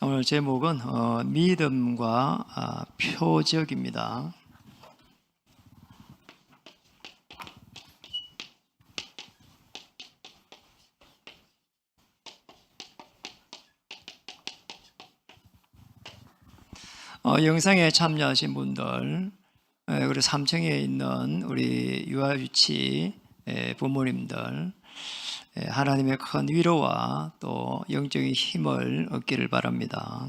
오늘 제목은 믿음과 표적입니다. 영상에 참여하신 분들, 그리고 3층에 있는 우리 유아유치 부모님들, 하나님의 큰 위로와 또 영적인 힘을 얻기를 바랍니다.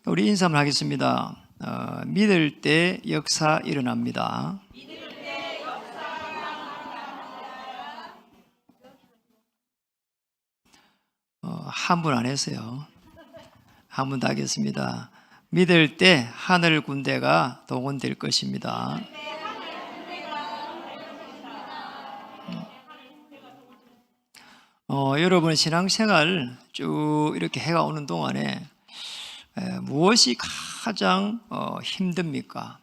우리 인사 한번 하겠습니다. 믿을 때 역사 일어납니다. 한 분 안 했어요. 한 분 더 하겠습니다. 믿을 때 하늘 군대가 동원될 것입니다. 여러분 신앙생활 쭉 이렇게 해가 오는 동안에 무엇이 가장 힘듭니까?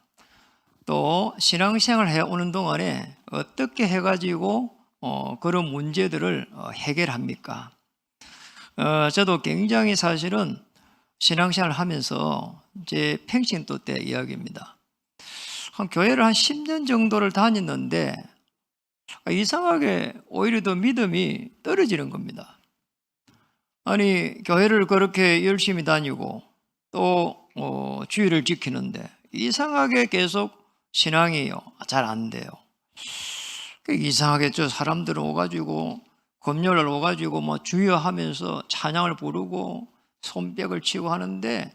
또 신앙생활 해 오는 동안에 어떻게 해가지고 그런 문제들을 해결합니까? 저도 굉장히 사실은 신앙생활 하면서 제 평신도 때 이야기입니다. 교회를 한 10년 정도를 다녔는데 이상하게 오히려 더 믿음이 떨어지는 겁니다. 아니 교회를 그렇게 열심히 다니고 또 주의를 지키는데 이상하게 계속 신앙이 잘 안 돼요. 이상하게 저 사람들은 오가지고 금요일 오가지고 뭐 주여하면서 찬양을 부르고 손뼉을 치고 하는데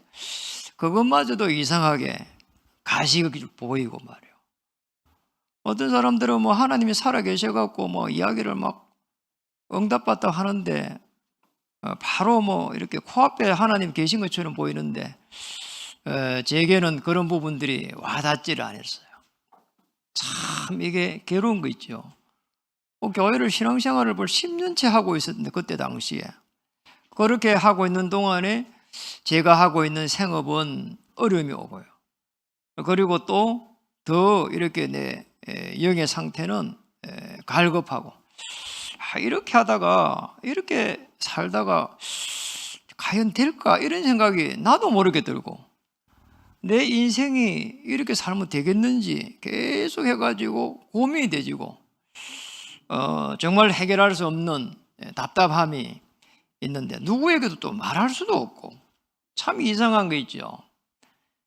그것마저도 이상하게 가식이 보이고 말이에요. 어떤 사람들은 뭐 하나님이 살아계셔갖고 뭐 이야기를 막 응답받다 하는데 바로 뭐 이렇게 코앞에 하나님 계신 것처럼 보이는데 제게는 그런 부분들이 와닿지를 않았어요. 참 이게 괴로운 거 있죠. 교회를 신앙생활을 벌 10년째 하고 있었는데 그때 당시에 그렇게 하고 있는 동안에 제가 하고 있는 생업은 어려움이 오고요. 그리고 또 더 이렇게 내 영의 상태는 갈급하고 이렇게 하다가 이렇게 살다가 과연 될까 이런 생각이 나도 모르게 들고 내 인생이 이렇게 살면 되겠는지 계속 해가지고 고민이 되지고 정말 해결할 수 없는 답답함이 있는데 누구에게도 또 말할 수도 없고 참 이상한 거 있죠.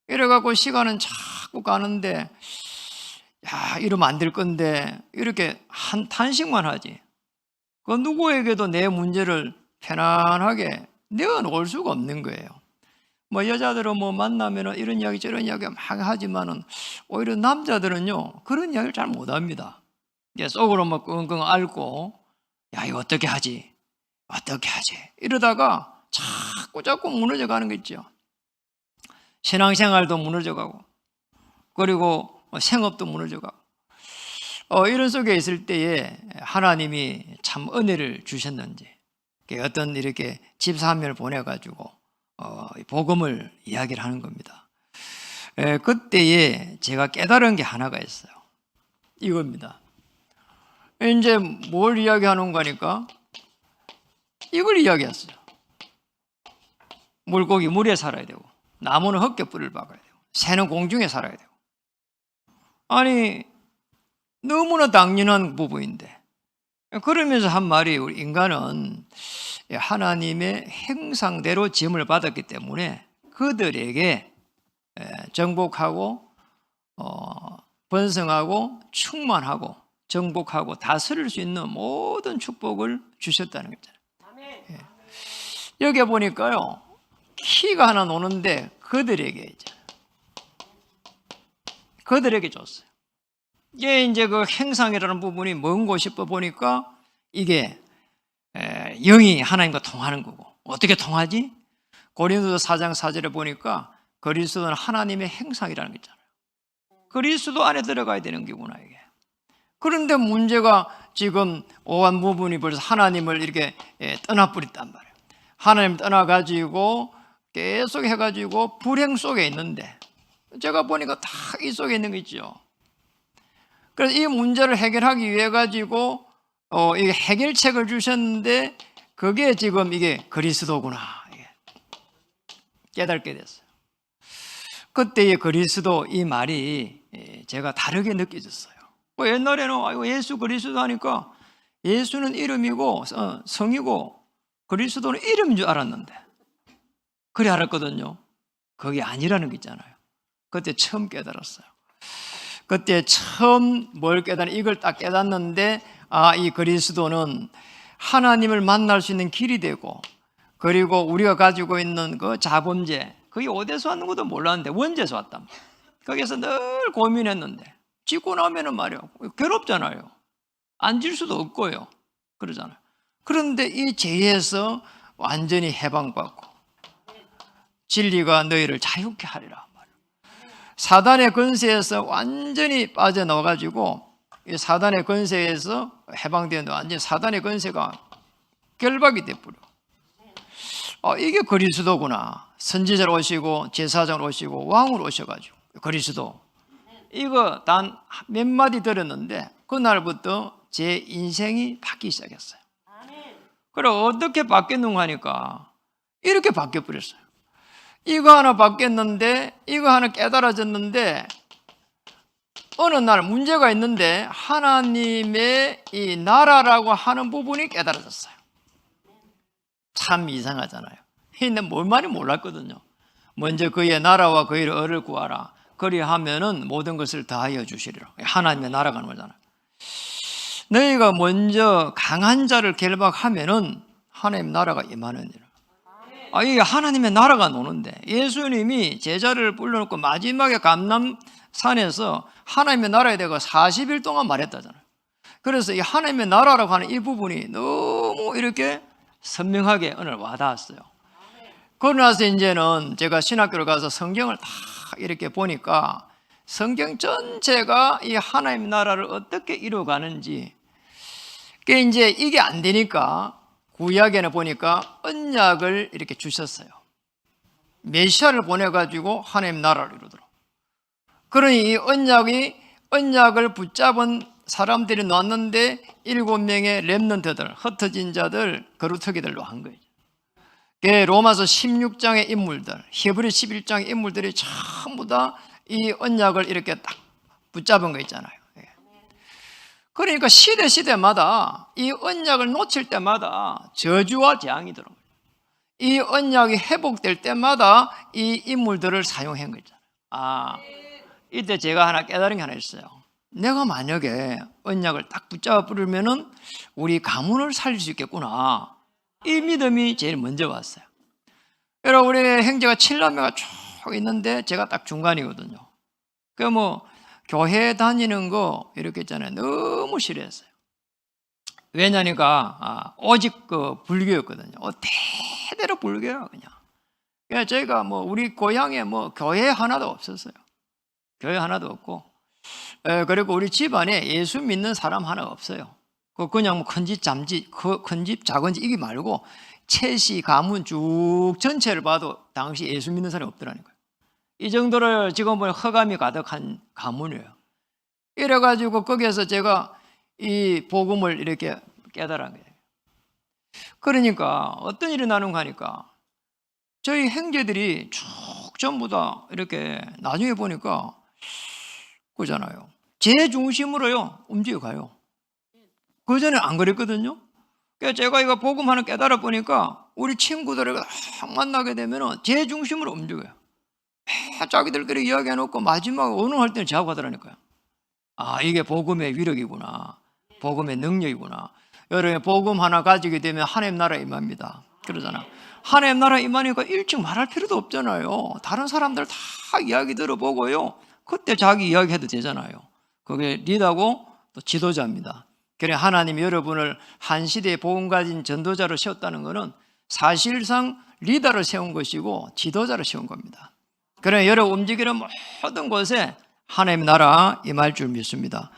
이래갖고 시간은 자꾸 가는데 이러면 안 될 건데 이렇게 탄식만 하지. 그 누구에게도 내 문제를 편안하게 내어놓을 수가 없는 거예요. 뭐 여자들은 뭐 만나면 이런 이야기 저런 이야기 막 하지만은 오히려 남자들은요 그런 이야기를 잘 못합니다. 속으로 막 끙끙 앓고 이거 어떻게 하지 이러다가 자꾸 무너져가는 거 있죠. 신앙생활도 무너져가고 그리고 생업도 무너져가고 이런 속에 있을 때에 하나님이 참 은혜를 주셨는지 어떤 이렇게 집사 한 명을 보내가지고 복음을 이야기를 하는 겁니다. 그때에 제가 깨달은 게 하나가 있어요. 이겁니다. 이제 뭘 이야기하는 거니까 이걸 이야기했어요. 물고기 물에 살아야 되고 나무는 흙에 뿌리를 박아야 되고 새는 공중에 살아야 되고 아니 너무나 당연한 부분인데 그러면서 한 말이 우리 인간은 하나님의 형상대로 지음을 받았기 때문에 그들에게 정복하고 번성하고 충만하고 정복하고 다스릴 수 있는 모든 축복을 주셨다는 거잖아요. 여기 보니까요 키가 하나 노는데 그들에게 줬어요. 이게 이제 그 행상이라는 부분이 뭔고 싶어 보니까 이게 영이 하나님과 통하는 거고 어떻게 통하지? 고린도서 4장 4절에 보니까 그리스도는 하나님의 행상이라는 게 있잖아요. 그리스도 안에 들어가야 되는 게구나 이게. 그런데 문제가 지금 오한 부분이 벌써 하나님을 이렇게 떠나버렸단 말이에요. 하나님 떠나가지고 계속 해가지고 불행 속에 있는데 제가 보니까 다 이 속에 있는 거 있죠. 그래서 이 문제를 해결하기 위해 가지고 이게 해결책을 주셨는데 그게 지금 이게 그리스도구나. 깨닫게 됐어요. 그때의 그리스도 이 말이 제가 다르게 느껴졌어요. 옛날에는 예수 그리스도 하니까 예수는 이름이고 성이고 그리스도는 이름인 줄 알았는데 그래 알았거든요. 그게 아니라는 게 있잖아요. 그때 처음 깨달았어요. 그때 처음 뭘 이걸 딱 깨닫는데 이 그리스도는 하나님을 만날 수 있는 길이 되고 그리고 우리가 가지고 있는 그 자범죄 그게 어디서 왔는 것도 몰랐는데 원죄에서 왔단 말이에요. 거기서 늘 고민했는데 짓고 나면은 말이에요. 괴롭잖아요. 안 질 수도 없고요. 그러잖아요. 그런데 이 죄에서 완전히 해방받고 진리가 너희를 자유케 하리라. 사단의 권세에서 완전히 빠져나와가지고 이 사단의 권세에서 해방되는데 완전히 사단의 권세가 결박이 돼버려. 이게 그리스도구나. 선지자로 오시고 제사장으로 오시고 왕으로 오셔가지고 그리스도 이거 단 몇 마디 들었는데 그날부터 제 인생이 바뀌기 시작했어요. 그럼 어떻게 바뀌었는가 하니까 이렇게 바뀌어버렸어요. 이거 하나 바뀌었는데 이거 하나 깨달아졌는데 어느 날 문제가 있는데 하나님의 이 나라라고 하는 부분이 깨달아졌어요. 참 이상하잖아요. 근데 뭘 말이 몰랐거든요. 먼저 그의 나라와 그의 의를 구하라. 그리하면은 모든 것을 다하여 주시리라. 하나님의 나라가 하는 거잖아요. 너희가 먼저 강한 자를 결박하면은 하나님 나라가 임하느니라. 이게 하나님의 나라가 노는데 예수님이 제자를 불러놓고 마지막에 감람산에서 하나님의 나라에 대해 40일 동안 말했다잖아요. 그래서 이 하나님의 나라라고 하는 이 부분이 너무 이렇게 선명하게 오늘 와닿았어요. 그러고 나서 이제는 제가 신학교를 가서 성경을 다 이렇게 보니까 성경 전체가 이 하나님의 나라를 어떻게 이루어가는지 이제 이게 안 되니까 구약에는 보니까 언약을 이렇게 주셨어요. 메시아를 보내가지고 하나님 나라를 이루도록. 그러니 이 언약을 붙잡은 사람들이 나왔는데 7명의 렘넌트들, 흩어진 자들, 거루터기들로 한 거예요. 로마서 16장의 인물들, 히브리 11장의 인물들이 전부 다 이 언약을 이렇게 딱 붙잡은 거 있잖아요. 그러니까 시대마다 이 언약을 놓칠 때마다 저주와 재앙이 들어옵니다. 이 언약이 회복될 때마다 이 인물들을 사용한 거잖아요. 이때 제가 하나 깨달은 게 하나 있어요. 내가 만약에 언약을 딱 붙잡아 부르면은 우리 가문을 살릴 수 있겠구나. 이 믿음이 제일 먼저 왔어요. 여러분, 우리 형제가 7남매가 쭉 있는데 제가 딱 중간이거든요. 교회 다니는 거 이렇게 있잖아요. 너무 싫어했어요. 왜냐니까 오직 불교였거든요. 대대로 불교예요, 그냥. 그러니까 저희가 우리 고향에 교회 하나도 없었어요. 교회 하나도 없고, 그리고 우리 집안에 예수 믿는 사람 하나 없어요. 그냥 큰 집, 큰 집, 작은 집 이게 말고 채시 가문 쭉 전체를 봐도 당시 예수 믿는 사람이 없더라니까요. 이 정도를 지금 보면 허감이 가득한 가문이에요. 이래가지고 거기에서 제가 이 복음을 이렇게 깨달은 거예요. 그러니까 어떤 일이 나는가 하니까 저희 형제들이 쭉 전부 다 이렇게 나중에 보니까 그잖아요. 제 중심으로요 움직여가요. 그 전에 안 그랬거든요. 그래서 제가 이거 복음 하나 깨달아 보니까 우리 친구들을 딱 만나게 되면 제 중심으로 움직여요. 자기들끼리 이야기해놓고 마지막에 언어할 때는 저하고 하더라니까요. 이게 복음의 위력이구나. 복음의 능력이구나. 여러분, 복음 하나 가지게 되면 하나님 나라 임합니다. 그러잖아. 하나님 나라 임하니까 일찍 말할 필요도 없잖아요. 다른 사람들 다 이야기 들어보고요. 그때 자기 이야기 해도 되잖아요. 그게 리더고 또 지도자입니다. 그래 하나님이 여러분을 한 시대에 복음 가진 전도자로 세웠다는 것은 사실상 리더를 세운 것이고 지도자를 세운 겁니다. 그래 여러분 움직이는 모든 곳에 하나님의 나라 임할 줄 믿습니다.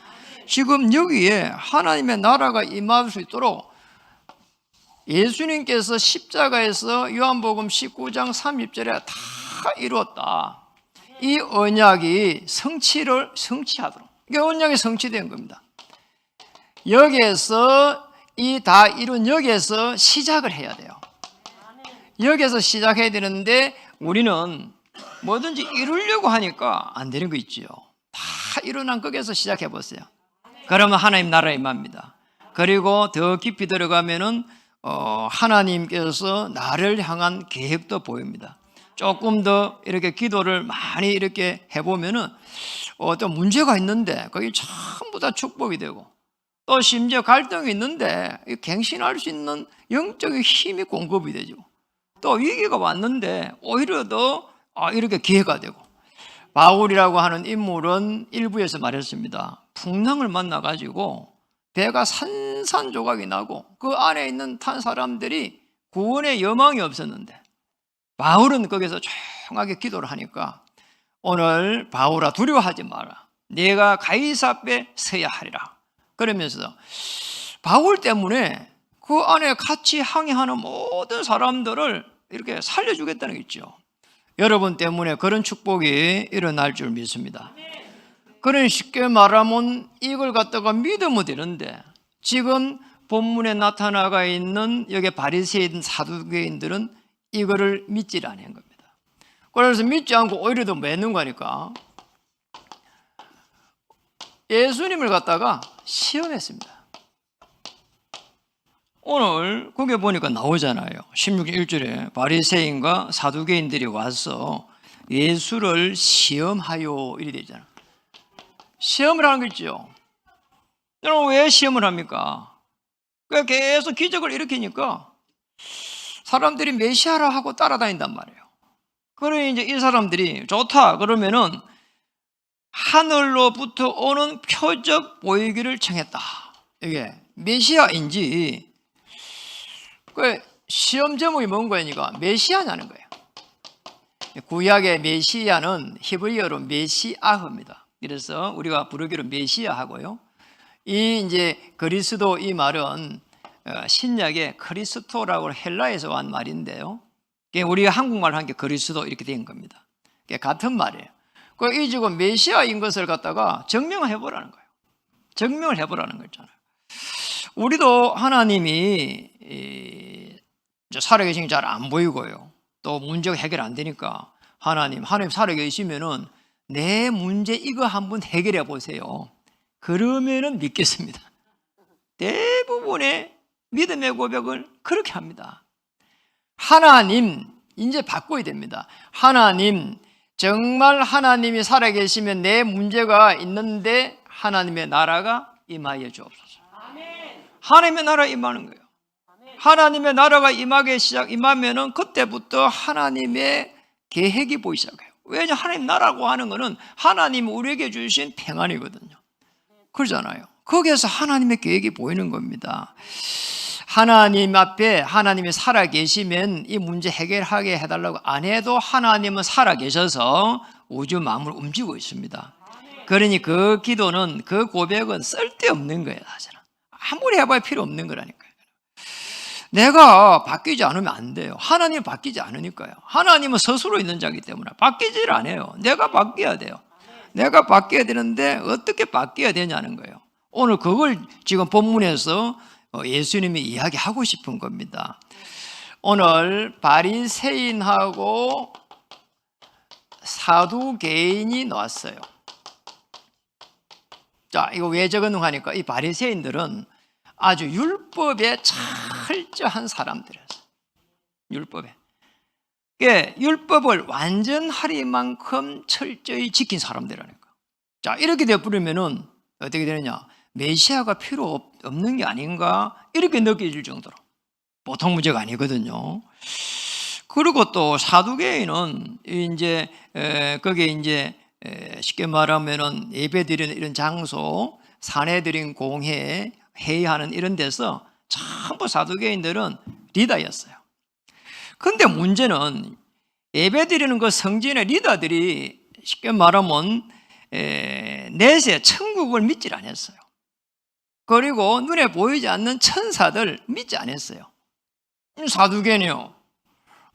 지금 여기에 하나님의 나라가 임할 수 있도록 예수님께서 십자가에서 요한복음 19장 30절에 다 이루었다. 이 언약이 성취하도록. 이게 언약이 성취된 겁니다. 여기에서 이 다 이룬 여기에서 시작을 해야 돼요. 여기에서 시작해야 되는데 우리는 뭐든지 이루려고 하니까 안 되는 거 있지요. 다 이루난 거기서 시작해 보세요. 그러면 하나님 나라에 임합니다. 그리고 더 깊이 들어가면은 하나님께서 나를 향한 계획도 보입니다. 조금 더 이렇게 기도를 많이 이렇게 해보면은 어떤 문제가 있는데 그게 전부 다 축복이 되고, 또 심지어 갈등이 있는데 갱신할 수 있는 영적인 힘이 공급이 되죠. 또 위기가 왔는데 오히려 더 이렇게 기회가 되고, 바울이라고 하는 인물은 일부에서 말했습니다. 풍랑을 만나가지고 배가 산산조각이 나고 그 안에 있는 탄 사람들이 구원의 여망이 없었는데 바울은 거기서 조용하게 기도를 하니까 오늘 바울아 두려워하지 마라. 내가 가이사 앞에 서야 하리라. 그러면서 바울 때문에 그 안에 같이 항해하는 모든 사람들을 이렇게 살려주겠다는 게 있죠. 여러분 때문에 그런 축복이 일어날 줄 믿습니다. 그러니 쉽게 말하면 이걸 갖다가 믿으면 되는데, 지금 본문에 나타나가 있는 여기 바리새인 사두개인들은 이거를 믿지 않은 겁니다. 그래서 믿지 않고 오히려 더 매는 거니까 예수님을 갖다가 시험했습니다. 오늘 거기 보니까 나오잖아요. 16절 1절에 바리새인과 사두개인들이 와서 예수를 시험하여 이리 되잖아요. 시험을 하는 거 있죠. 여러분 왜 시험을 합니까? 계속 기적을 일으키니까 사람들이 메시아라 하고 따라다닌단 말이에요. 그러니 이제 이 사람들이 좋다 그러면은 하늘로부터 오는 표적 보이기를 청했다. 이게 메시아인지, 그 시험 제목이 뭔 거니까 메시아냐는 거예요. 구약의 메시아는 히브리어로 메시아흐입니다. 그래서 우리가 부르기로 메시아하고요. 이 이제 그리스도 이 말은 신약의 크리스토라고 헬라에서 온 말인데요. 우리가 한국말 한 게 그리스도 이렇게 된 겁니다. 같은 말이에요. 이 지금 메시아인 것을 갖다가 증명을 해보라는 거예요. 증명을 해보라는 거잖아요. 우리도 하나님이 살아계신 게 잘 안 보이고요. 또 문제가 해결 안 되니까 하나님 살아계시면은 내 문제 이거 한번 해결해 보세요. 그러면은 믿겠습니다. 대부분의 믿음의 고백을 그렇게 합니다. 하나님 이제 바꿔야 됩니다. 하나님 정말 하나님이 살아계시면 내 문제가 있는데 하나님의 나라가 임하여 주옵소서. 하나님의 나라 임하는 거예요. 하나님의 나라가 임하면은 그때부터 하나님의 계획이 보이기 시작해요. 왜냐 하나님 나라고 하는 것은 하나님이 우리에게 주신 평안이거든요. 그러잖아요. 거기에서 하나님의 계획이 보이는 겁니다. 하나님 앞에 하나님이 살아계시면 이 문제 해결하게 해달라고 안 해도 하나님은 살아계셔서 우주 만물을 움직이고 있습니다. 그러니 그 기도는, 그 고백은 쓸데없는 거예요. 사실은 아무리 해봐야 필요 없는 거라니까요. 내가 바뀌지 않으면 안 돼요. 하나님은 바뀌지 않으니까요. 하나님은 스스로 있는 자이기 때문에 바뀌질 않아요. 내가 바뀌어야 돼요. 내가 바뀌어야 되는데 어떻게 바뀌어야 되냐는 거예요. 오늘 그걸 지금 본문에서 예수님이 이야기하고 싶은 겁니다. 오늘 바리새인하고 사두개인이 나왔어요. 자, 이거 왜 적었는가 하니까 이 바리새인들은 아주 율법에 철저한 사람들이었어요. 율법에. 율법을 완전하리만큼 철저히 지킨 사람들이라니까. 자, 이렇게 되어버리면은 어떻게 되느냐? 메시아가 필요 없는 게 아닌가? 이렇게 느껴질 정도로. 보통 문제가 아니거든요. 그리고 또 사두개인은 이제 거기에 이제 쉽게 말하면은 예배드리는 이런 장소, 사내들인 공회, 회의하는 이런 데서 전부 사두개인들은 리더였어요. 근데 문제는 예배드리는 그 성전의 리더들이 쉽게 말하면 내세 천국을 믿질 않았어요. 그리고 눈에 보이지 않는 천사들 믿지 않았어요. 사두개인이요.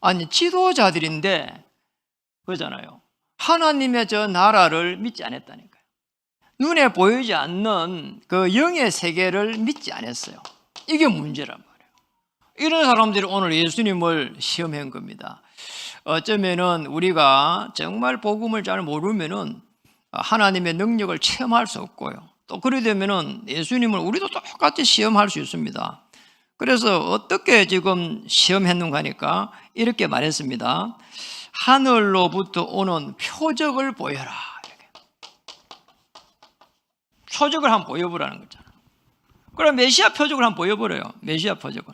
아니 지도자들인데 그러잖아요. 하나님의 저 나라를 믿지 않았다니까요. 눈에 보이지 않는 그 영의 세계를 믿지 않았어요. 이게 문제란 말이에요. 이런 사람들이 오늘 예수님을 시험한 겁니다. 어쩌면은 우리가 정말 복음을 잘 모르면은 하나님의 능력을 체험할 수 없고요. 또 그래 되면은 예수님을 우리도 똑같이 시험할 수 있습니다. 그래서 어떻게 지금 시험했는가 하니까 이렇게 말했습니다. 하늘로부터 오는 표적을 보여라. 이렇게. 표적을 한번 보여보라는 거잖아요. 그럼 메시아 표적을 한번 보여버려요. 메시아 표적을.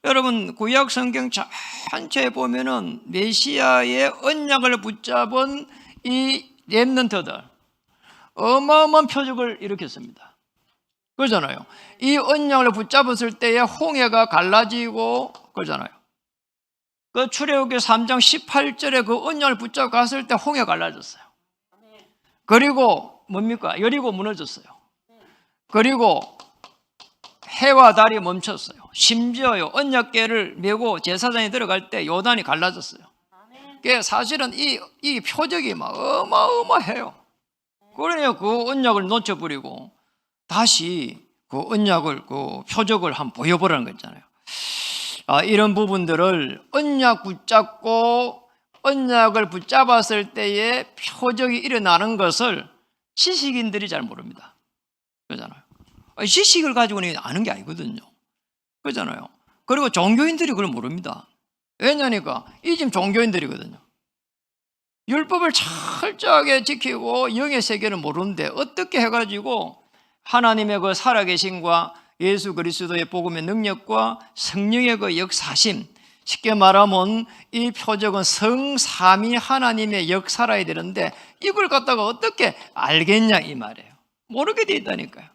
여러분 구약 성경 전체에 보면은 메시아의 언약을 붙잡은 이 렘넌트들 어마어마한 표적을 일으켰습니다. 그러잖아요. 이 언약을 붙잡았을 때에 홍해가 갈라지고 그러잖아요. 그 출애굽기 3장 18절에 그 언약을 붙잡고 갔을 때 홍해가 갈라졌어요. 그리고 뭡니까? 여리고 무너졌어요. 그리고 해와 달이 멈췄어요. 심지어요 언약궤를 메고 제사장이 들어갈 때 요단이 갈라졌어요. 그게 사실은 이 표적이 막 어마어마해요. 그러니 그 언약을 놓쳐버리고 다시 그 언약을 그 표적을 한번 보여보라는 거잖아요. 이런 부분들을 언약 붙잡고 언약을 붙잡았을 때에 표적이 일어나는 것을 지식인들이 잘 모릅니다. 그러잖아요. 지식을 가지고는 아는 게 아니거든요. 그러잖아요. 그리고 종교인들이 그걸 모릅니다. 왜냐니까 이 지금 종교인들이거든요. 율법을 철저하게 지키고 영의 세계를 모르는데 어떻게 해가지고 하나님의 그 살아계심과 예수 그리스도의 복음의 능력과 성령의 그 역사심, 쉽게 말하면 이 표적은 성삼위 하나님의 역사라야 되는데 이걸 갖다가 어떻게 알겠냐 이 말이에요. 모르게 돼 있다니까요.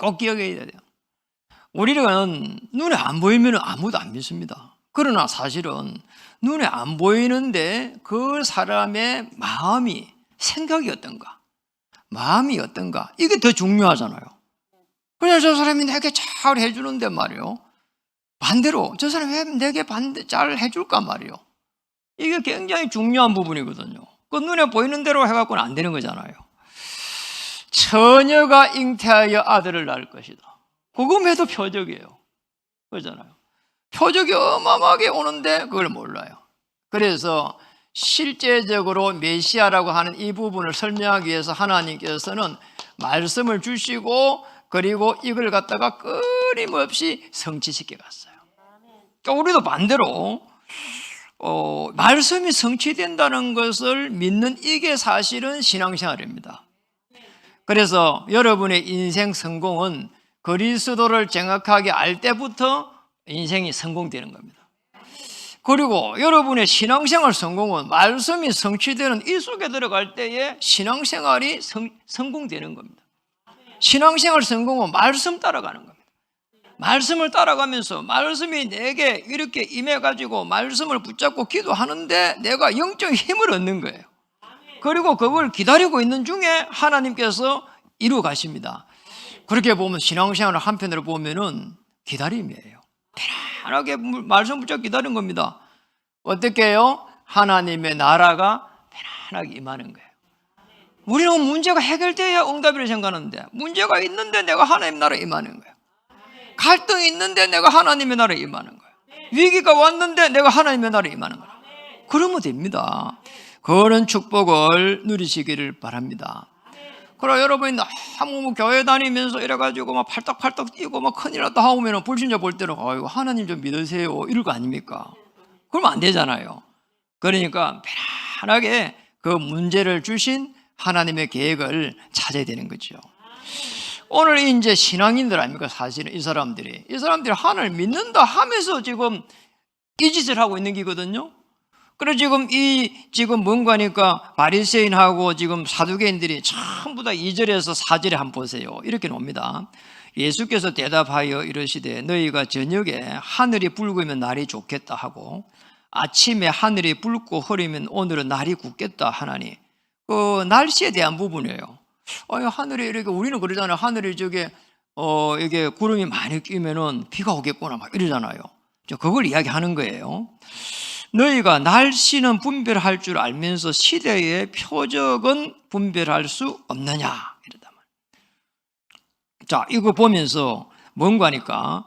꼭 기억해야 돼요. 우리는 눈에 안 보이면 아무도 안 믿습니다. 그러나 사실은 눈에 안 보이는데 그 사람의 마음이, 생각이 어떤가, 마음이 어떤가, 이게 더 중요하잖아요. 그냥 저 사람이 내게 잘 해주는데 말이요. 반대로 저 사람이 왜 내게 잘 해줄까 말이요. 이게 굉장히 중요한 부분이거든요. 그 눈에 보이는 대로 해갖고는 안 되는 거잖아요. 처녀가 잉태하여 아들을 낳을 것이다. 그거에도 표적이에요. 그러잖아요. 표적이 어마어마하게 오는데 그걸 몰라요. 그래서 실제적으로 메시아라고 하는 이 부분을 설명하기 위해서 하나님께서는 말씀을 주시고 그리고 이걸 갖다가 끊임없이 성취시켜 갔어요. 그러니까 우리도 반대로 말씀이 성취된다는 것을 믿는 이게 사실은 신앙생활입니다. 그래서 여러분의 인생 성공은 그리스도를 정확하게 알 때부터 인생이 성공되는 겁니다. 그리고 여러분의 신앙생활 성공은 말씀이 성취되는 이 속에 들어갈 때에 신앙생활이 성공되는 겁니다. 신앙생활 성공은 말씀 따라가는 겁니다. 말씀을 따라가면서 말씀이 내게 이렇게 임해가지고 말씀을 붙잡고 기도하는데 내가 영적 힘을 얻는 거예요. 그리고 그걸 기다리고 있는 중에 하나님께서 이루어 가십니다. 그렇게 보면 신앙생활을 한편으로 보면은 기다림이에요. 편안하게 말씀 붙잡고 기다리는 겁니다. 어떻게 해요? 하나님의 나라가 편안하게 임하는 거예요. 우리는 문제가 해결돼야 응답이라고 생각하는데 문제가 있는데 내가 하나님 나라에 임하는 거예요. 갈등이 있는데 내가 하나님의 나라에 임하는 거예요. 위기가 왔는데 내가 하나님의 나라에 임하는 거예요. 그러면 됩니다. 그런 축복을 누리시기를 바랍니다. 그러나 여러분이 너무 교회 다니면서 이래가지고 막 팔딱팔딱 뛰고 막 큰일 났다 하면 불신자 볼 때는 아이고 하나님 좀 믿으세요 이럴 거 아닙니까? 그러면 안 되잖아요. 그러니까 편안하게 그 문제를 주신 하나님의 계획을 찾아야 되는 거죠. 오늘 이제 신앙인들 아닙니까? 사실은 이 사람들이 하나님을 믿는다 하면서 지금 이 짓을 하고 있는 거거든요. 그래 지금 뭔가니까 바리새인하고 지금 사두개인들이 전부 다 2절에서 4절에 한번 보세요. 이렇게 놉니다. 예수께서 대답하여 이르시되 너희가 저녁에 하늘이 붉으면 날이 좋겠다 하고 아침에 하늘이 붉고 흐리면 오늘은 날이 굳겠다 하나니 그 날씨에 대한 부분이에요. 하늘이 이렇게 우리는 그러잖아요. 하늘이 이게 구름이 많이 끼면은 비가 오겠구나 막 이러잖아요. 그걸 이야기하는 거예요. 너희가 날씨는 분별할 줄 알면서 시대의 표적은 분별할 수 없느냐 이러다. 자, 이거 보면서 뭔가 하니까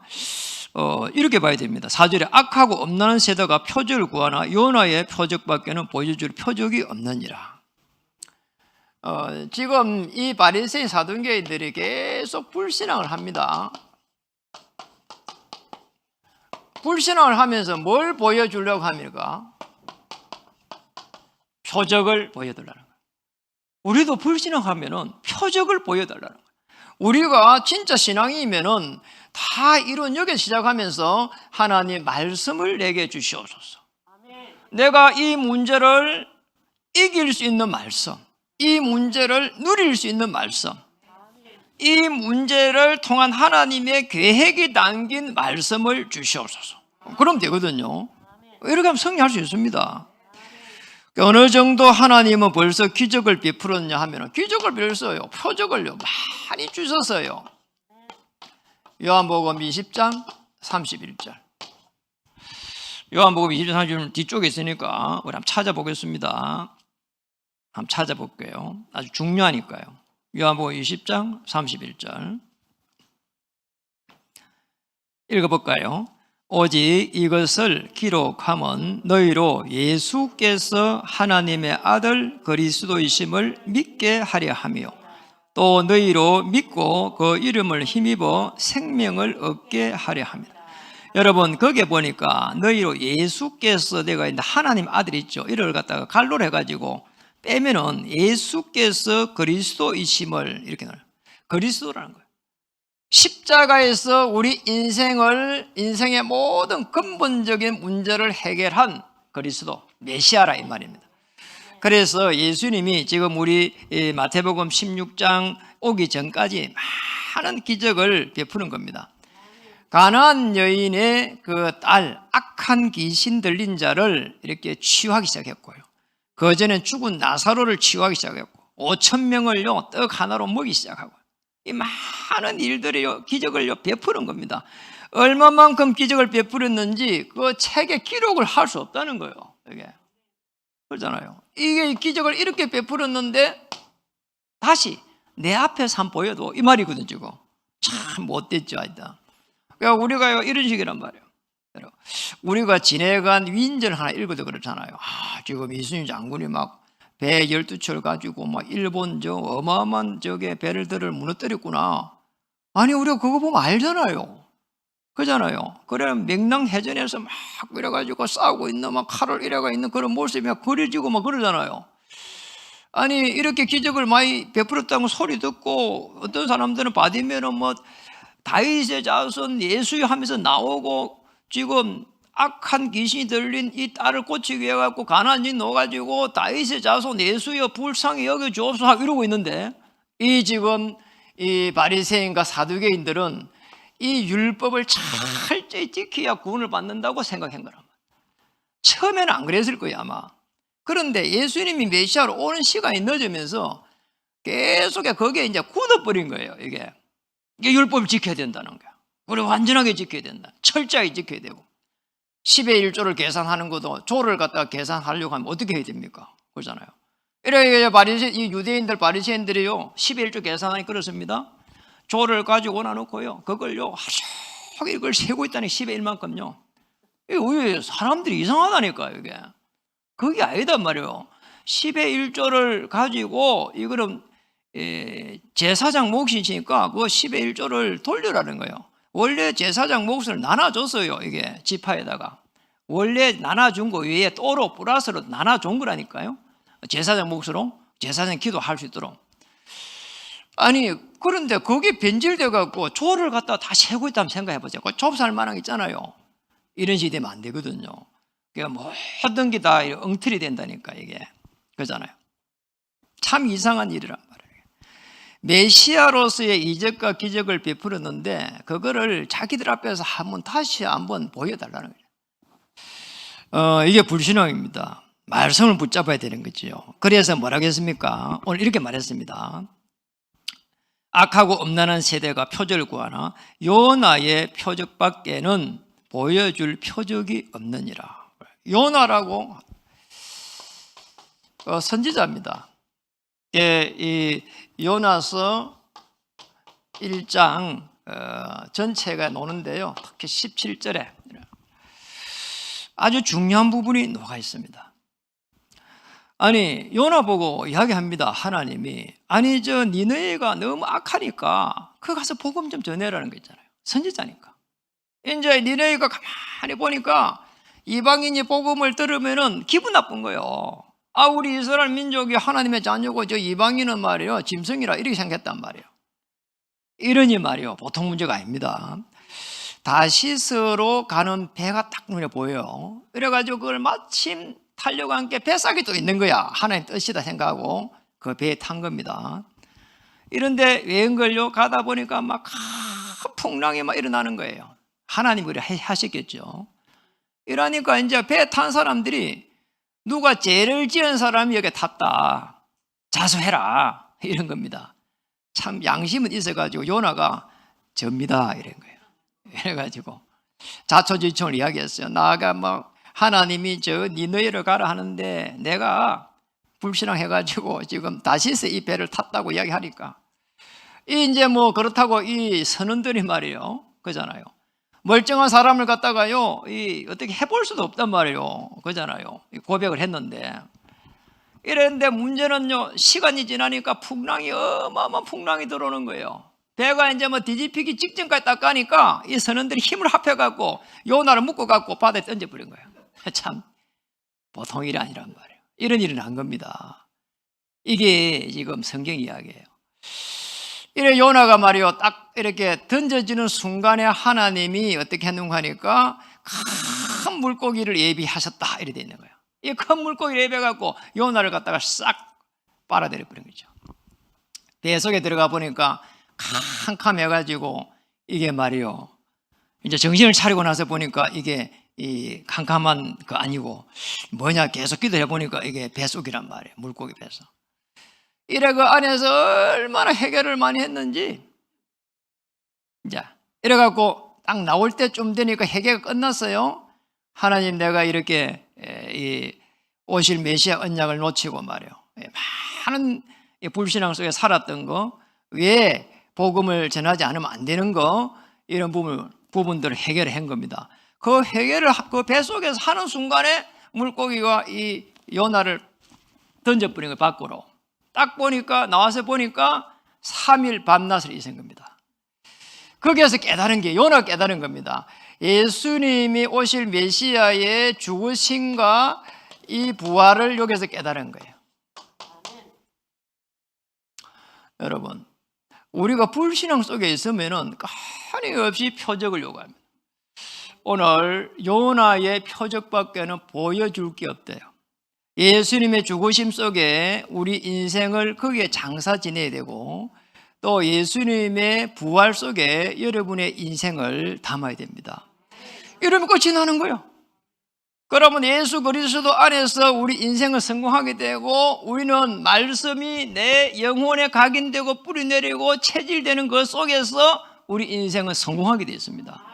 이렇게 봐야 됩니다. 4절에 악하고 엄란한 세대가 표적을 구하나 요나의 표적밖에는 보여줄 표적이 없느니라. 지금 이 바리새인 사두개인들이 계속 불신앙을 합니다. 불신앙을 하면서 뭘 보여주려고 합니까? 표적을 보여달라는 거예요. 우리도 불신앙하면은 표적을 보여달라는 거예요. 우리가 진짜 신앙이면은 다 이런 여기 시작하면서 하나님 말씀을 내게 주시옵소서. 내가 이 문제를 이길 수 있는 말씀, 이 문제를 누릴 수 있는 말씀, 이 문제를 통한 하나님의 계획이 담긴 말씀을 주시옵소서. 그럼 되거든요. 이렇게 하면 승리할 수 있습니다. 어느 정도 하나님은 벌써 기적을 베풀었냐 하면 기적을 벌써요, 표적을요 많이 주셨어요. 요한복음 20장 31절. 요한복음 20장 31절 뒤쪽에 있으니까 우리 한번 찾아보겠습니다. 한번 찾아볼게요. 아주 중요하니까요. 요한복음 20장 31절 읽어볼까요? 오직 이것을 기록함은 너희로 예수께서 하나님의 아들 그리스도이심을 믿게 하려 하며 또 너희로 믿고 그 이름을 힘입어 생명을 얻게 하려 합니다. 여러분 거기에 보니까 너희로 예수께서 내가 있는데 하나님 아들 있죠. 이를 갖다가 갈로를 해가지고 빼면은 예수께서 그리스도이심을 이렇게 나와요. 그리스도라는 거예요. 십자가에서 우리 인생의 모든 근본적인 문제를 해결한 그리스도 메시아라 이 말입니다. 그래서 예수님이 지금 우리 마태복음 16장 오기 전까지 많은 기적을 베푸는 겁니다. 가나안 여인의 그 딸 악한 귀신 들린 자를 이렇게 치유하기 시작했고요. 그 전에 죽은 나사로를 치유하기 시작했고 5,000명을요 떡 하나로 먹이기 시작하고 이 많은 일들이요 기적을 베푸는 겁니다. 얼마만큼 기적을 베풀었는지 그 책에 기록을 할 수 없다는 거예요. 이게 그렇잖아요. 이게 기적을 이렇게 베풀었는데 다시 내 앞에서 한번 보여도 이 말이거든요. 지금 참 못됐죠, 아니다. 그러니까 우리가 이런 식이란 말이에요. 우리가 지내간 위인전 하나 읽어도 그렇잖아요. 지금 이순신 장군이 막 배 12척을 가지고 막 일본 저 어마어마한 저게 배를 무너뜨렸구나. 아니 우리가 그거 보면 알잖아요. 그잖아요. 그래 명랑해전에서 막 이래가지고 싸우고 있는 막 칼을 이래가 있는 그런 모습이 막 그려지고 막 그러잖아요. 아니 이렇게 기적을 많이 베풀었다고 소리 듣고 어떤 사람들은 받으면은 뭐 다윗의 자손 예수여 하면서 나오고 지금 악한 귀신이 들린 이 딸을 고치기 위해 갖고 가난이 넣어가지고 다윗의 자손 예수여 불쌍히 여겨주옵소서 이러고 있는데 이 지금 이 바리새인과 사두개인들은 이 율법을 철저히 지켜야 구원을 받는다고 생각한 거란 말이에요. 처음에는 안 그랬을 거예요 아마. 그런데 예수님이 메시아로 오는 시간이 늦으면서 계속 거기에 이제 굳어버린 거예요. 이게 율법을 지켜야 된다는 거야. 우리 완전하게 지켜야 된다. 철저하게 지켜야 되고 10의 1조를 계산하는 것도 조를 갖다가 계산하려고 하면 어떻게 해야 됩니까? 그러잖아요. 이렇게 이 유대인들 바리새인들이요 10의 1조 계산하니 그렇습니다. 조를 가지고 나놓고요 그걸요 하루 종일 이걸 세고 있다니 10의 1만큼요. 이게 사람들이 이상하다니까 이게. 그게 아니단 말이에요. 10의 1조를 가지고 이거는 제사장 몫이 있으니까 그 10의 1조를 돌려라는 거예요. 원래 제사장 몫을 나눠줬어요. 이게 지파에다가 원래 나눠준 거 외에 또로 플러스로 나눠준 거라니까요. 제사장 몫으로 제사장 기도할 수 있도록. 아니 그런데 거기 변질돼 갖고 조를 갖다 다 세고 있다면 생각해보세요. 그 좁쌀 만한 게 있잖아요. 이런 식이 되면 안 되거든요. 그러니까 모든 게 다 엉터리 된다니까 이게. 그러잖아요. 참 이상한 일이란 말이에요. 메시아로서의 이적과 기적을 베풀었는데 그거를 자기들 앞에서 다시 한번 보여달라는 거예요. 이게 불신앙입니다. 말씀을 붙잡아야 되는 거죠. 그래서 뭐라고 했습니까? 오늘 이렇게 말했습니다. 악하고 엄란한 세대가 표적을 구하나 요나의 표적밖에는 보여줄 표적이 없느니라. 요나라고 선지자입니다. 이 요나서 1장 전체가 노는데요. 특히 17절에 아주 중요한 부분이 녹아 있습니다. 아니, 요나 보고 이야기합니다. 하나님이 아니 저 니느웨가 너무 악하니까 그 가서 복음 좀 전해라는 거 있잖아요. 선지자니까. 이제 니느웨가 가만히 보니까 이방인이 복음을 들으면은 기분 나쁜 거예요. 아, 우리 이스라엘 민족이 하나님의 자녀고 저 이방인은 말이에요 짐승이라 이렇게 생각했단 말이에요. 이러니 말이에요 보통 문제가 아닙니다. 다시스로 가는 배가 딱 눈에 보여요. 그래가지고 그걸 마침 타려고 한 게 배싹이 또 있는 거야. 하나님 뜻이다 생각하고 그 배에 탄 겁니다. 이런데 웬걸요 가다 보니까 막 큰 풍랑이 막 일어나는 거예요. 하나님 그래 하셨겠죠. 이러니까 이제 배에 탄 사람들이 누가 죄를 지은 사람이 여기 탔다 자수해라 이런 겁니다. 참 양심은 있어가지고 요나가 접니다 이런 거예요. 이래가지고 자초지종을 이야기했어요. 나가 뭐 하나님이 저 니느웨로 가라 하는데 내가 불신앙해가지고 지금 다시스 이 배를 탔다고 이야기하니까 이제 뭐 그렇다고 이 선원들이 말이에요 그잖아요. 멀쩡한 사람을 갖다가요 이 어떻게 해볼 수도 없단 말이에요 그잖아요. 고백을 했는데 이랬는데 문제는요 시간이 지나니까 풍랑이 어마어마한 풍랑이 들어오는 거예요. 배가 이제 뭐 뒤집히기 직전까지 딱 가니까 이 선원들이 힘을 합해갖고 요나를 묶어갖고 바다에 던져버린 거예요. 참 보통 일이 아니란 말이에요. 이런 일이 난 겁니다. 이게 지금 성경 이야기예요. 이래 요나가 말이요 딱 이렇게 던져지는 순간에 하나님이 어떻게 했는가 하니까 큰 물고기를 예비하셨다 이렇게 돼 있는 거예요. 이 큰 물고기를 예비해갖고 요나를 갖다가 싹 빨아들여 버린 거죠. 배 속에 들어가 보니까 캄캄해가지고 이게 말이요 이제 정신을 차리고 나서 보니까 이게 이 캄캄한 거 아니고 뭐냐 계속 기도해 보니까 이게 뱃속이란 말이에요. 물고기 뱃속. 이래 그 안에서 얼마나 해결을 많이 했는지 이제 이래갖고 딱 나올 때쯤 되니까 해결가 끝났어요. 하나님 내가 이렇게 이 오실 메시아 언약을 놓치고 말이에요 많은 불신앙 속에 살았던 거 왜 복음을 전하지 않으면 안 되는 거 이런 부분들을 해결한 겁니다. 그 해결을 그 뱃속에서 하는 순간에 물고기가 이 요나를 던져버린 거예요 밖으로. 딱 보니까 나와서 보니까 3일 밤낮을 잊은 겁니다. 거기에서 깨달은 게 요나가 깨달은 겁니다. 예수님이 오실 메시아의 죽으심과 이 부활을 여기서 깨달은 거예요. 여러분 우리가 불신앙 속에 있으면은 끊임없이 표적을 요구합니다. 오늘 요나의 표적밖에는 보여줄 게 없대요. 예수님의 죽으심 속에 우리 인생을 거기에 장사 지내야 되고 또 예수님의 부활 속에 여러분의 인생을 담아야 됩니다. 이러면 끝이 나는 거예요. 그러면 예수 그리스도 안에서 우리 인생을 성공하게 되고 우리는 말씀이 내 영혼에 각인되고 뿌리내리고 체질되는 것 속에서 우리 인생은 성공하게 되어 있습니다.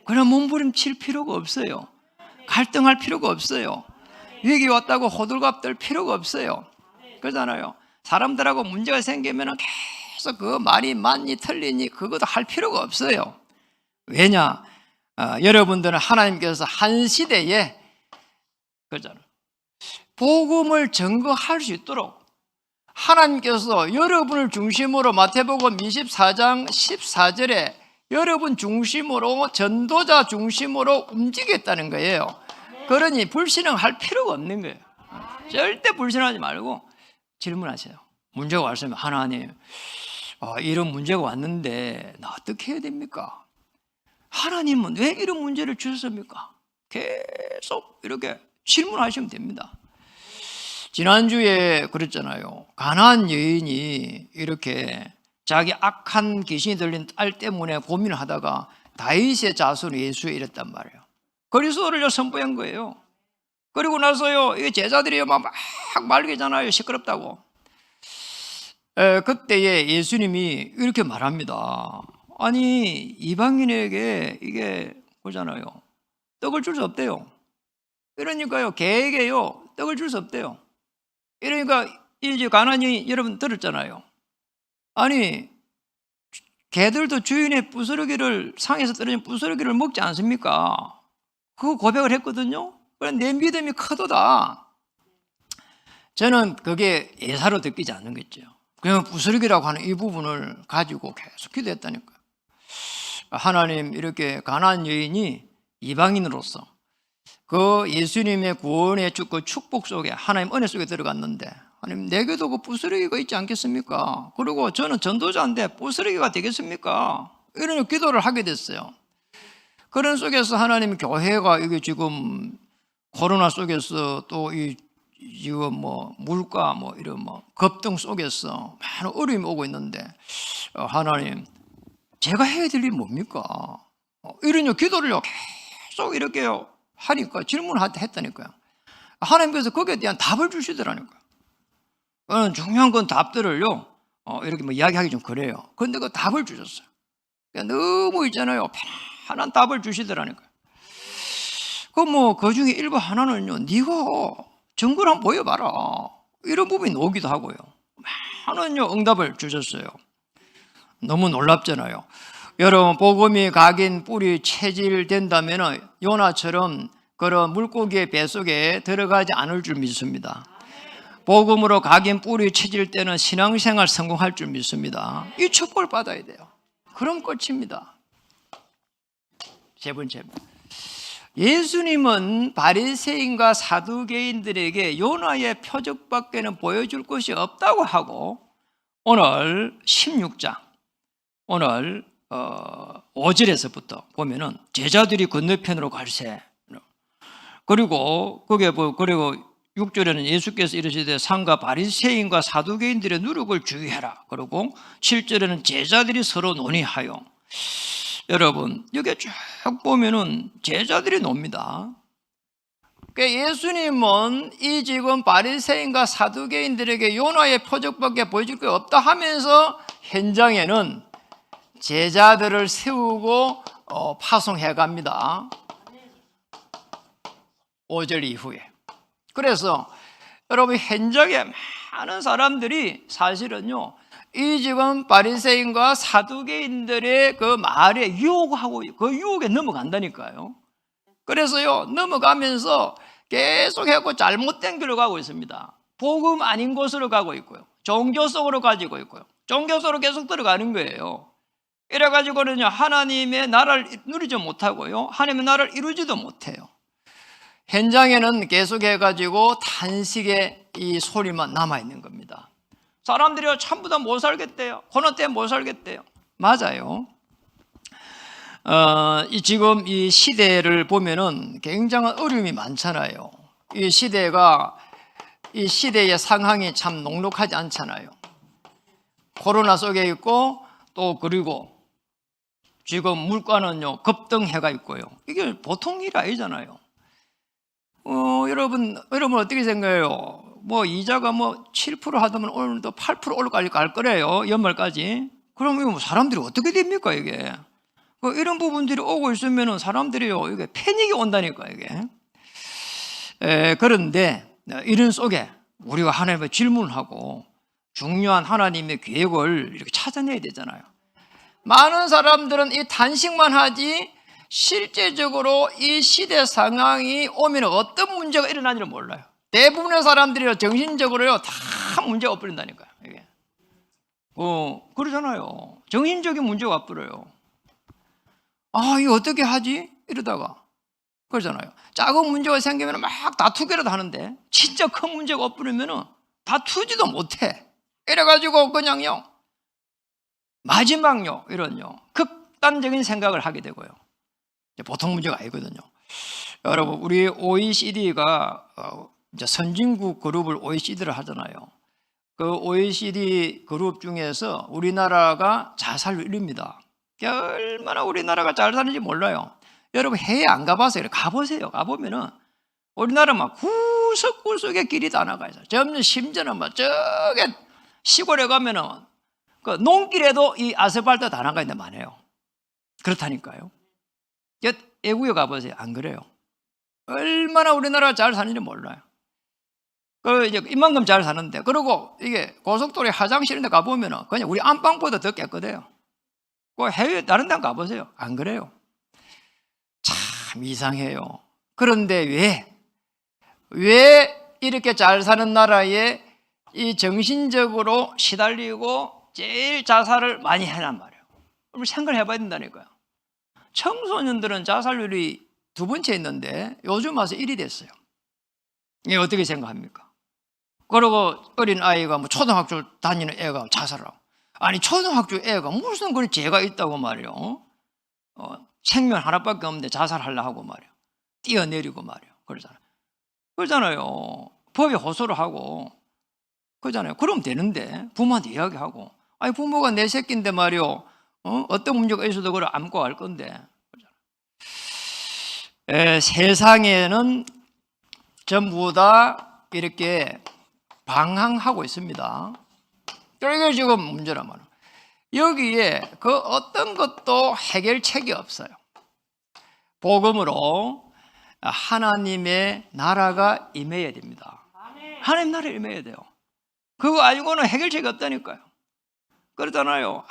그럼 몸부림칠 필요가 없어요. 갈등할 필요가 없어요. 여기 왔다고 호들갑 떨 필요가 없어요. 그러잖아요. 사람들하고 문제가 생기면 계속 그 말이 맞니 틀리니 그것도 할 필요가 없어요. 왜냐? 여러분들은 하나님께서 한 시대에 그잖아요. 복음을 증거할 수 있도록 하나님께서 여러분을 중심으로 마태복음 24장 14절에 여러분 중심으로 전도자 중심으로 움직였다는 거예요. 그러니 불신앙할 필요가 없는 거예요. 절대 불신하지 말고 질문하세요. 문제가 왔으면 하나님 이런 문제가 왔는데 나 어떻게 해야 됩니까? 하나님은 왜 이런 문제를 주셨습니까? 계속 이렇게 질문하시면 됩니다. 지난주에 그랬잖아요. 가나안 여인이 이렇게 자기 악한 귀신이 들린 딸 때문에 고민을 하다가 다윗의 자손 예수에 이랬단 말이에요. 그리스도를 선포한 거예요. 그리고 나서요, 이 제자들이 막 말리잖아요. 시끄럽다고. 그때에 예수님이 이렇게 말합니다. 아니, 이방인에게 이게 보잖아요. 떡을 줄 수 없대요. 이러니까요, 개에게요, 떡을 줄 수 없대요. 이러니까 이제 가나안이 여러분 들었잖아요. 아니, 개들도 주인의 부스러기를, 상에서 떨어진 부스러기를 먹지 않습니까? 그 고백을 했거든요. 그래, 내 믿음이 크도다. 저는 그게 예사로 느끼지 않는 거죠. 그냥 부스러기라고 하는 이 부분을 가지고 계속 기도했다니까요. 하나님, 이렇게 가나안 여인이 이방인으로서 그 예수님의 구원의 그 축복 속에, 하나님 은혜 속에 들어갔는데, 하나님, 내게도 그 부스러기가 있지 않겠습니까? 그리고 저는 전도자인데 부스러기가 되겠습니까? 이런 기도를 하게 됐어요. 그런 속에서 하나님, 교회가 이게 지금 코로나 속에서 또 이 지금 뭐 물가 뭐 이런 뭐 급등 속에서 많은 어려움이 오고 있는데, 하나님, 제가 해야 될 일이 뭡니까? 이런 기도를요 계속 이렇게 하니까, 질문했다니까요. 하나님께서 거기에 대한 답을 주시더라니까요. 중요한 건 답들을요 이렇게 뭐 이야기하기 좀 그래요. 그런데 그 답을 주셨어요. 그러니까 너무 있잖아요, 편안한 답을 주시더라니까요. 그 중에 일부 하나는요, 네가 증거를 한번 보여봐라, 이런 부분이 나오기도 하고요. 많은요 응답을 주셨어요. 너무 놀랍잖아요. 여러분, 복음이 각인 뿌리 체질된다면 요나처럼 그런 물고기의 뱃속에 들어가지 않을 줄 믿습니다. 복음으로 각인 뿌리 체질 때는 신앙생활 성공할 줄 믿습니다. 이 축복을 받아야 돼요. 그럼 끝입니다. 세 번째, 예수님은 바리새인과 사두개인들에게 요나의 표적밖에는 보여줄 것이 없다고 하고, 오늘 16장 오늘 5절에서부터 보면은 제자들이 건너편으로 갈새, 그리고 그리고 6절에는 예수께서 이르시되 상가 바리새인과 사두개인들의 누룩을 주의해라. 그리고 7절에는 제자들이 서로 논의하여. 여러분, 여기 쭉 보면은 제자들이 놉니다. 그러니까 예수님은 이 지금 바리새인과 사두개인들에게 요나의 표적밖에 보여줄 게 없다 하면서 현장에는 제자들을 세우고 파송해 갑니다. 5절 이후에. 그래서 여러분, 현장에 많은 사람들이 사실은요, 이 지금 바리새인과 사두개인들의 그 말에 유혹하고 그 유혹에 넘어간다니까요. 그래서요, 넘어가면서 계속 해고 잘못된 길로 가고 있습니다. 복음 아닌 곳으로 가고 있고요, 종교 속으로 가지고 있고요, 종교 속으로 계속 들어가는 거예요. 이래가지고는요, 하나님의 나라를 누리지 못하고요, 하나님의 나라를 이루지도 못해요. 현장에는 계속해가지고 탄식의 이 소리만 남아있는 겁니다. 사람들이요, 전부 다 못 살겠대요. 코로나 때문에 못 살겠대요. 맞아요. 지금 이 시대를 보면은 굉장한 어려움이 많잖아요. 이 시대의 상황이 참 녹록하지 않잖아요. 코로나 속에 있고, 또 그리고 지금 물가는요 급등해가 있고요. 이게 보통 일이 아니잖아요. 여러분 어떻게 생각해요? 뭐 이자가 뭐 7% 하다면 오늘도 8% 올라갈 거래요, 연말까지. 그럼 이거 사람들이 어떻게 됩니까, 이게? 이런 부분들이 오고 있으면은 사람들이요, 이게 패닉이 온다니까, 이게. 그런데 이런 속에 우리가 하나님의 질문을 하고 중요한 하나님의 계획을 이렇게 찾아내야 되잖아요. 많은 사람들은 이 단식만 하지 실제적으로 이 시대 상황이 오면 어떤 문제가 일어나는지를 몰라요. 대부분의 사람들이 정신적으로요 다 문제가 엎버린다니까요, 이게. 그러잖아요. 정신적인 문제가 엎버려요. 이거 어떻게 하지? 이러다가 그러잖아요. 작은 문제가 생기면 막 다투기라도 하는데 진짜 큰 문제가 엎버리면은 다투지도 못해. 이래가지고 그냥요 마지막요 이런요 극단적인 생각을 하게 되고요. 보통 문제가 아니거든요. 여러분, 우리 OECD가 이제 선진국 그룹을 OECD를 하잖아요. 그 OECD 그룹 중에서 우리나라가 자살률 1위입니다. 얼마나 우리나라가 잘 사는지 몰라요. 여러분, 해외 안 가봐서요. 가보세요. 가보면은 우리나라 막 구석구석에 길이 다 나가 있어요. 점점 심지어는 막 저게 시골에 가면은 그 농길에도 이 아스팔트 다 나가 있는 많아요. 그렇다니까요. 애국에 가보세요. 안 그래요? 얼마나 우리나라가 잘 사는지 몰라요. 이제 이만큼 잘 사는데, 그리고 이게 고속도로에 화장실 이런 데 가보면은 그냥 우리 안방보다 더 깨끗해요. 그 해외 다른 데 가보세요. 안 그래요. 참 이상해요. 그런데 왜 이렇게 잘 사는 나라에 이 정신적으로 시달리고 제일 자살을 많이 해란 말이에요. 그럼 생각을 해봐야 된다니까요. 청소년들은 자살률이 2번째 있는데 요즘 와서 1위 됐어요. 이게 어떻게 생각합니까? 그리고 어린 아이가 뭐 초등학교 다니는 애가 자살을 하고, 아니 초등학교 애가 무슨 그런 죄가 있다고 말이에요. 생명 하나밖에 없는데 자살하려고 하고 말이에요. 뛰어내리고 말이에요. 그러잖아요. 법에 호소를 하고 그러잖아요. 그러면 되는데 부모한테 이야기하고, 아니 부모가 내 새끼인데 말이요, 어떤 문제가 있어도 그걸 안고 갈 건데. 세상에는 전부 다 이렇게 방황하고 있습니다. 이게 지금 문제란 말이에요. 여기에 그 어떤 것도 해결책이 없어요. 복음으로 하나님의 나라가 임해야 됩니다. 하나님 나라에 임해야 돼요. 그거 아니고는 해결책이 없다니까요. 그러잖아요.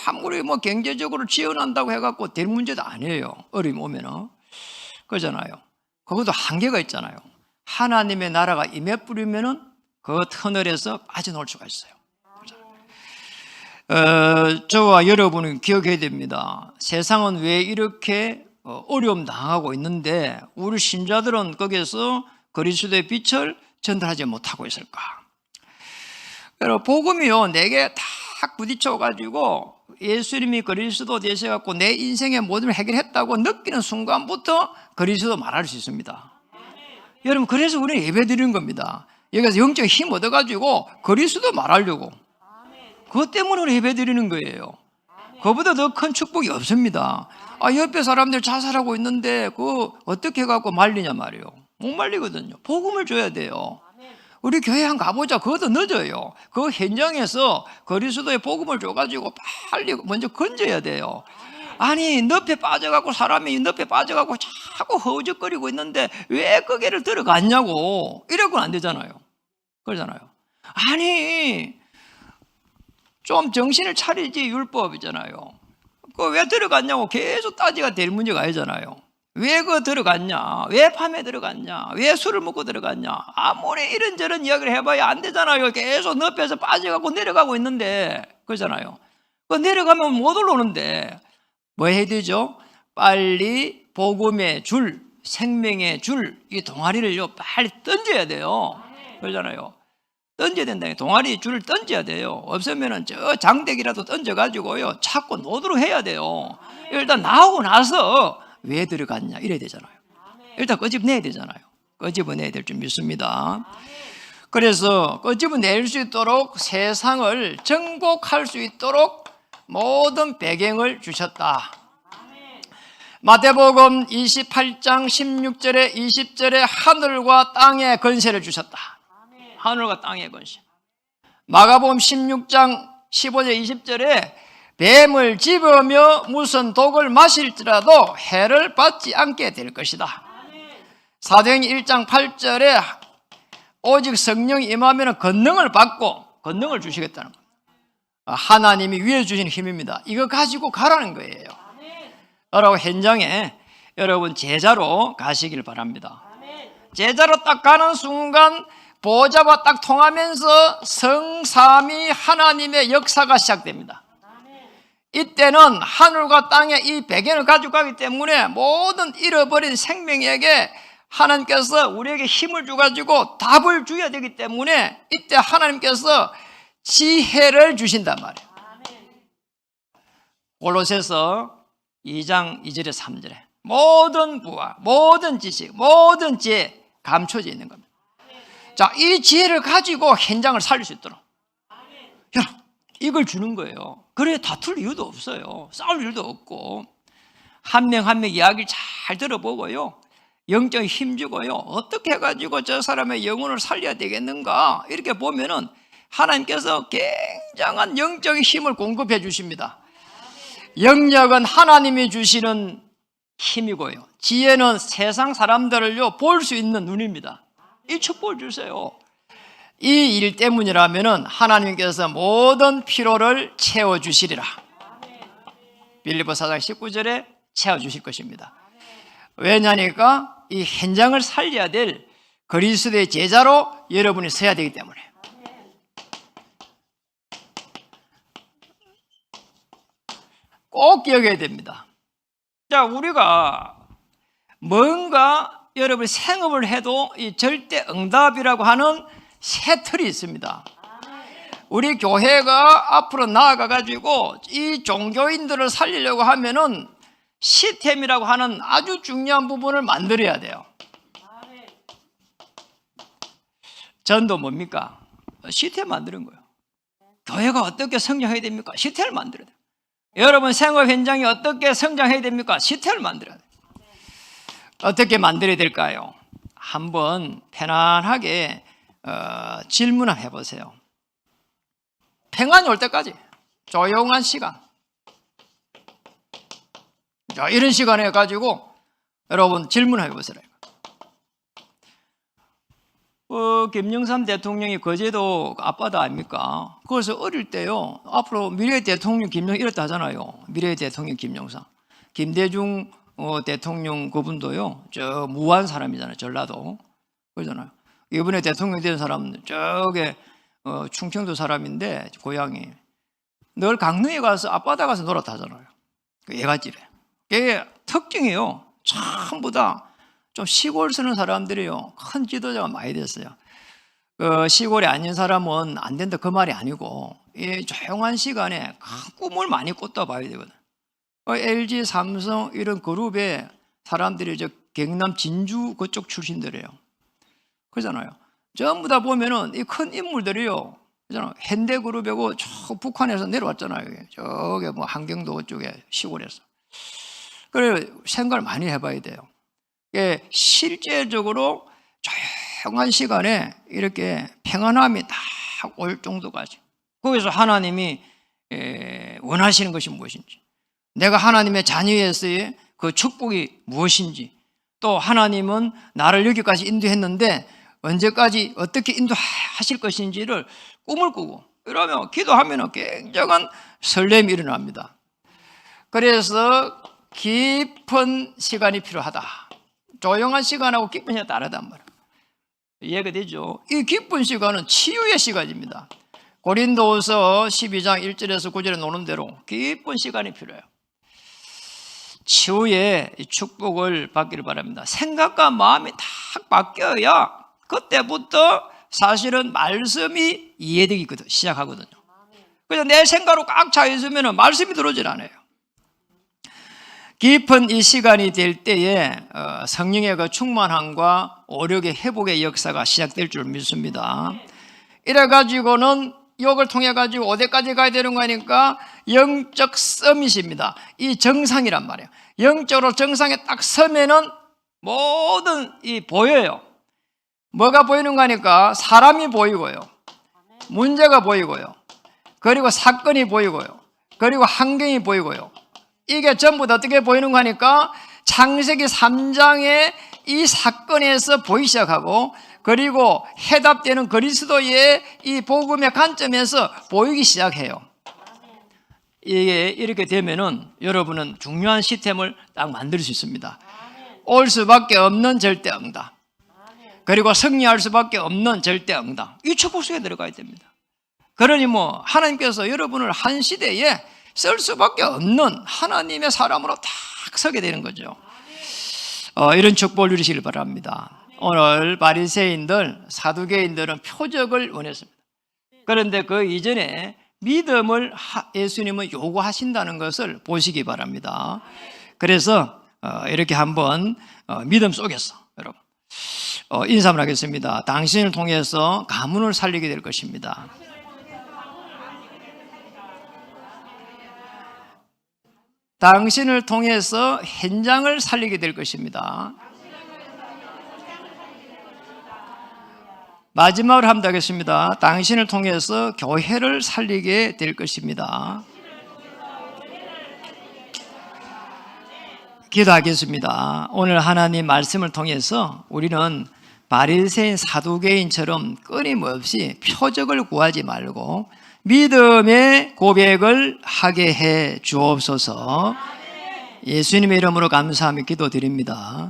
아무리 뭐 경제적으로 지원한다고 해갖고 될 문제도 아니에요. 어려움 오면은. 그러잖아요. 그것도 한계가 있잖아요. 하나님의 나라가 임해 뿌리면은 그 터널에서 빠져나올 수가 있어요. 저와 여러분은 기억해야 됩니다. 세상은 왜 이렇게 어려움 당하고 있는데 우리 신자들은 거기에서 그리스도의 빛을 전달하지 못하고 있을까? 여러분, 복음이요, 내게 딱 부딪혀가지고 예수님이 그리스도 되셔갖고 내 인생의 모든 걸 해결했다고 느끼는 순간부터 그리스도 말할 수 있습니다. 여러분, 그래서 우리는 예배 드리는 겁니다. 여기서 영적 힘 얻어가지고 그리스도 말하려고. 그것 때문에 우리 예배 드리는 거예요. 그보다 더 큰 축복이 없습니다. 옆에 사람들 자살하고 있는데 그거 어떻게 해갖고 말리냐 말이에요. 못 말리거든요. 복음을 줘야 돼요. 우리 교회 한 가보자. 그것도 늦어요. 그 현장에서 그리스도의 복음을 줘가지고 빨리 먼저 건져야 돼요. 아니 늪에 빠져갖고 사람이 늪에 빠져갖고 자꾸 허우적거리고 있는데 왜 거기를 들어갔냐고 이러고는 안 되잖아요. 그러잖아요. 아니 좀 정신을 차리지. 율법이잖아요. 그 왜 들어갔냐고 계속 따지가 될 문제가 아니잖아요. 왜 그 들어갔냐? 왜 밤에 들어갔냐? 왜 술을 먹고 들어갔냐? 아무리 이런저런 이야기를 해봐야 안 되잖아요. 계속 늪에서 빠져갖고 내려가고 있는데 그러잖아요. 그 내려가면 못 올라오는데 뭐 해야 되죠? 빨리 복음의 줄, 생명의 줄, 이 동아리를요 빨리 던져야 돼요. 그러잖아요. 던져야 된다. 동아리 줄을 던져야 돼요. 없으면은 저 장대기라도 던져가지고요 찾고 노도록 해야 돼요. 일단 나오고 나서 왜 들어갔냐 이래야 되잖아요. 일단 끄집어내야 되잖아요. 끄집어내야 될 줄 믿습니다. 그래서 끄집어낼 수 있도록 세상을 정복할 수 있도록 모든 배경을 주셨다. 마태복음 28장 16절에 20절에 하늘과 땅의 권세를 주셨다. 하늘과 땅의 권세. 마가복음 16장 15절 20절에 뱀을 집으며 무슨 독을 마실지라도 해를 받지 않게 될 것이다. 사도행전 1장 8절에 오직 성령이 임하면 권능을 받고 권능을 주시겠다는 겁니다. 하나님이 위에 주신 힘입니다. 이거 가지고 가라는 거예요. 여러분 현장에 여러분 제자로 가시길 바랍니다. 제자로 딱 가는 순간 보좌와 딱 통하면서 성삼위 하나님의 역사가 시작됩니다. 이때는 하늘과 땅의 이 배경을 가지고 가기 때문에 모든 잃어버린 생명에게 하나님께서 우리에게 힘을 주가지고 답을 줘야 되기 때문에 이때 하나님께서 지혜를 주신단 말이에요. 골로새서 2장 2절에 3절에 모든 부와 모든 지식, 모든 지혜 감춰져 있는 겁니다. 자, 이 지혜를 가지고 현장을 살릴 수 있도록 이걸 주는 거예요. 그래 다툴 이유도 없어요. 싸울 일도 없고 한 명 한 명 이야기를 잘 들어보고요 영적인 힘주고요 어떻게 해가지고 저 사람의 영혼을 살려야 되겠는가 이렇게 보면은 하나님께서 굉장한 영적인 힘을 공급해 주십니다. 영역은 하나님이 주시는 힘이고요 지혜는 세상 사람들을요 볼 수 있는 눈입니다. 이 축복을 주세요. 이 일 때문이라면은 하나님께서 모든 필요를 채워주시리라. 빌립보 4장 19절에 채워주실 것입니다. 왜냐니까 이 현장을 살려야 될 그리스도의 제자로 여러분이 서야 되기 때문에. 꼭 기억해야 됩니다. 자, 우리가 뭔가 여러분 생업을 해도 이 절대 응답이라고 하는 새 틀이 있습니다. 우리 교회가 앞으로 나아가가지고 이 종교인들을 살리려고 하면은 시스템이라고 하는 아주 중요한 부분을 만들어야 돼요. 전도 뭡니까? 시스템 만드는 거예요. 교회가 어떻게 성장해야 됩니까? 시스템을 만들어야 돼요. 여러분 생업 현장이 어떻게 성장해야 됩니까? 시스템을 만들어야 돼요. 어떻게 만들어야 될까요? 한번 편안하게 질문 한번 해보세요. 평안이 올 때까지 조용한 시간, 자, 이런 시간에 가지고 여러분 질문해 보세요. 김영삼 대통령이 거제도 아빠도 아닙니까? 그래서 어릴 때요, 앞으로 미래의 대통령 김영삼 이랬다 하잖아요. 미래의 대통령 김영삼. 김대중 대통령 그분도요, 저 무한 사람이잖아요. 전라도. 그러잖아요. 이번에 대통령 된 사람은 저게 충청도 사람인데 고향이 늘 강릉에 가서 앞바다 가서 놀았다 하잖아요. 그 예갓집에. 그게 특징이에요. 전부 다 좀 시골 쓰는 사람들이요, 큰 지도자가 많이 됐어요. 그 시골에 앉은 사람은 안 된다 그 말이 아니고 이 조용한 시간에 큰 꿈을 많이 꿨다 봐야 되거든. LG, 삼성 이런 그룹의 사람들이 저 경남 진주 그쪽 출신들이에요. 그러잖아요. 전부 다 보면은 이 큰 인물들이요, 그잖아요. 현대그룹이고 저 북한에서 내려왔잖아요. 저게 뭐 한경도 쪽에 시골에서. 그래 생각을 많이 해봐야 돼요. 실제적으로 조용한 시간에 이렇게 평안함이 딱 올 정도까지. 거기서 하나님이 원하시는 것이 무엇인지, 내가 하나님의 자녀였어의 그 축복이 무엇인지, 또 하나님은 나를 여기까지 인도했는데 언제까지 어떻게 인도하실 것인지를 꿈을 꾸고 이러면 기도하면 굉장한 설렘이 일어납니다. 그래서 깊은 시간이 필요하다. 조용한 시간하고 깊은 시간이 다르단 말이에요. 이해가 되죠? 이 깊은 시간은 치유의 시간입니다. 고린도후서 12장 1절에서 9절에 노는 대로 깊은 시간이 필요해요. 치유의 축복을 받기를 바랍니다. 생각과 마음이 딱 바뀌어야 그때부터 사실은 말씀이 이해되기 시작하거든요. 그래서 내 생각으로 꽉 차 있으면 말씀이 들어오질 않아요. 깊은 이 시간이 될 때에 성령의 그 충만함과 오력의 회복의 역사가 시작될 줄 믿습니다. 이래가지고는 이걸 통해가지고 어디까지 가야 되는 거니까 영적 서밋입니다. 이 정상이란 말이에요. 영적으로 정상에 딱 서면은 모든 이 보여요. 뭐가 보이는 거니까 사람이 보이고요, 문제가 보이고요, 그리고 사건이 보이고요, 그리고 환경이 보이고요. 이게 전부 다 어떻게 보이는 거니까 창세기 3장의 이 사건에서 보이기 시작하고, 그리고 해답되는 그리스도의 이 복음의 관점에서 보이기 시작해요. 이게 이렇게 되면은 여러분은 중요한 시스템을 딱 만들 수 있습니다. 올 수밖에 없는 절대 응답, 그리고 승리할 수밖에 없는 절대 응답, 이 축복 속에 들어가야 됩니다. 그러니 뭐 하나님께서 여러분을 한 시대에 쓸 수밖에 없는 하나님의 사람으로 딱 서게 되는 거죠. 이런 축복을 누리시길 바랍니다. 오늘 바리새인들, 사두개인들은 표적을 원했습니다. 그런데 그 이전에 믿음을 예수님은 요구하신다는 것을 보시기 바랍니다. 그래서 이렇게 한번 믿음 속에서 여러분 인사 한번 하겠습니다. 당신을 통해서 가문을 살리게 될 것입니다. 당신을 통해서 현장을 살리게 될 것입니다. 마지막으로 한번 하겠습니다. 당신을 통해서 교회를 살리게 될 것입니다. 기도하겠습니다. 오늘 하나님 말씀을 통해서 우리는 바리새인 사두개인처럼 끊임없이 표적을 구하지 말고 믿음의 고백을 하게 해 주옵소서. 예수님의 이름으로 감사하며 기도드립니다.